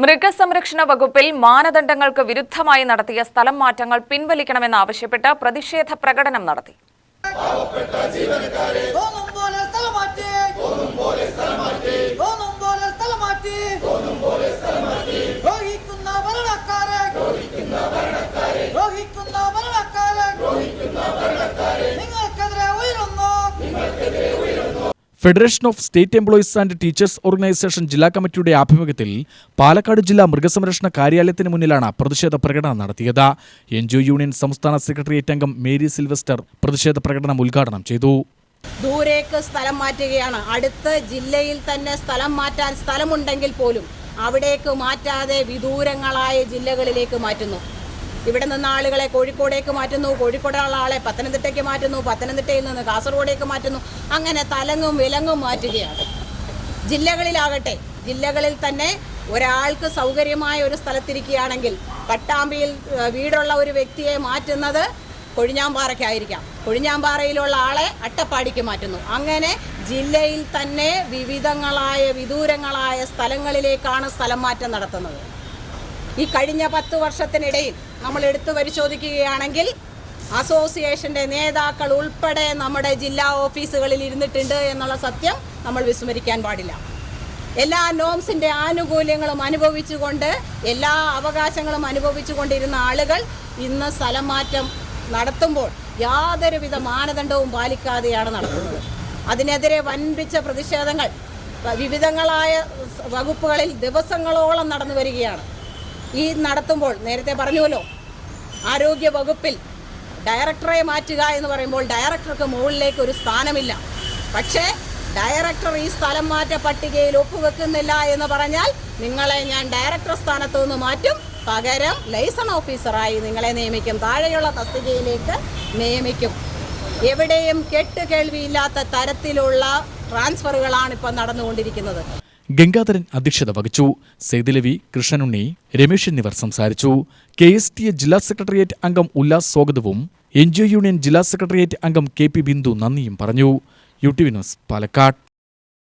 മൃഗസംരക്ഷണ വകുപ്പിൽ മാനദണ്ഡങ്ങൾക്ക് വിരുദ്ധമായി നടത്തിയ സ്ഥലം മാറ്റങ്ങൾ പിൻവലിക്കണമെന്നാവശ്യപ്പെട്ട് പ്രതിഷേധ പ്രകടനം നടത്തി. Federation of state employees and teachers organisation ജില്ലാ കമ്മിറ്റിയുടെ ആഭിമുഖ്യത്തിൽ പാലക്കാട് ജില്ലാ മൃഗസംരക്ഷണ കാര്യാലയത്തിന് മുന്നിലാണ് പ്രതിഷേധ പ്രകടനം നടത്തിയത്. NGO യൂണിയൻ സംസ്ഥാന സെക്രട്ടേറിയറ്റ് അംഗം മേരി സിൽവസ്റ്റർ പ്രതിഷേധ പ്രകടനം ഉദ്ഘാടനം ചെയ്തു. ദൂരേക്ക് സ്ഥലം മാറ്റുകയാണ്. അടുത്ത ജില്ലയിൽ തന്നെ സ്ഥലം മാറ്റാൻ സ്ഥലമുണ്ടെങ്കിൽ പോലും അവിടേക്ക് മാറ്റാതെ വിദൂരങ്ങളായ ജില്ലകളിലേക്ക് മാറ്റുന്നു. ഇവിടെ നിന്ന് ആളുകളെ കോഴിക്കോടേക്ക് മാറ്റുന്നു, കോഴിക്കോടുള്ള ആളെ പത്തനംതിട്ടയ്ക്ക് മാറ്റുന്നു, പത്തനംതിട്ടയിൽ നിന്ന് കാസർഗോഡേക്ക് മാറ്റുന്നു. അങ്ങനെ തലങ്ങും വിലങ്ങും മാറ്റുകയാണ്. ജില്ലകളിൽ തന്നെ ഒരാൾക്ക് സൗകര്യമായ ഒരു സ്ഥലത്തിരിക്കുകയാണെങ്കിൽ പട്ടാമ്പിയിൽ വീടുള്ള ഒരു വ്യക്തിയെ മാറ്റുന്നത് കൊഴിഞ്ഞാമ്പാറയ്ക്കായിരിക്കാം, കൊഴിഞ്ഞാമ്പാറയിലുള്ള ആളെ അട്ടപ്പാടിക്ക് മാറ്റുന്നു. അങ്ങനെ ജില്ലയിൽ തന്നെ വിദൂരങ്ങളായ സ്ഥലങ്ങളിലേക്കാണ് സ്ഥലം മാറ്റം നടത്തുന്നത്. ഈ കഴിഞ്ഞ 10 വർഷത്തിനിടയിൽ നമ്മൾ എടുത്തു പരിശോധിക്കുകയാണെങ്കിൽ അസോസിയേഷൻ്റെ നേതാക്കൾ ഉൾപ്പെടെ നമ്മുടെ ജില്ലാ ഓഫീസുകളിൽ ഇരുന്നിട്ടുണ്ട് എന്നുള്ള സത്യം നമ്മൾ വിസ്മരിക്കാൻ പാടില്ല. എല്ലാ നോംസിൻ്റെ ആനുകൂല്യങ്ങളും അനുഭവിച്ചുകൊണ്ട്, എല്ലാ അവകാശങ്ങളും അനുഭവിച്ചുകൊണ്ടിരുന്ന ആളുകൾ ഇന്ന് സ്ഥലം മാറ്റം നടത്തുമ്പോൾ യാതൊരുവിധ മാനദണ്ഡവും പാലിക്കാതെയാണ് നടത്തുന്നത്. അതിനെതിരെ വൻപിച്ച പ്രതിഷേധങ്ങൾ വിവിധങ്ങളായ വകുപ്പുകളിൽ ദിവസങ്ങളോളം നടന്നു വരികയാണ്. ഈ നടത്തുമ്പോൾ നേരത്തെ പറഞ്ഞുവല്ലോ, ആരോഗ്യ വകുപ്പിൽ ഡയറക്ടറെ മാറ്റുക എന്ന് പറയുമ്പോൾ ഡയറക്ടർക്ക് മുകളിലേക്ക് ഒരു സ്ഥാനമില്ല. പക്ഷേ ഡയറക്ടർ ഈ സ്ഥലം മാറ്റ പട്ടികയിൽ ഒപ്പുവെക്കുന്നില്ല എന്ന് പറഞ്ഞാൽ നിങ്ങളെ ഞാൻ ഡയറക്ടർ സ്ഥാനത്തു നിന്ന് മാറ്റും, പകരം ലൈസൺ ഓഫീസറായി നിങ്ങളെ നിയമിക്കും, താഴെയുള്ള തസ്തികയിലേക്ക് നിയമിക്കും. എവിടെയും കേൾവിയില്ലാത്ത തരത്തിലുള്ള ട്രാൻസ്ഫറുകളാണ് ഇപ്പം നടന്നുകൊണ്ടിരിക്കുന്നത്. ഗംഗാധരൻ അധ്യക്ഷത വഹിച്ചു. സെയ്ദിലവി, കൃഷ്ണനുണ്ണി, രമേശ് എന്നിവർ സംസാരിച്ചു. KSTA ജില്ലാ സെക്രട്ടേറിയറ്റ് അംഗം ഉല്ലാസ് സ്വാഗതവും NGO യൂണിയൻ ജില്ലാ സെക്രട്ടേറിയറ്റ് അംഗം KP ബിന്ദു നന്ദിയും പറഞ്ഞു. UTV news, Palakkad.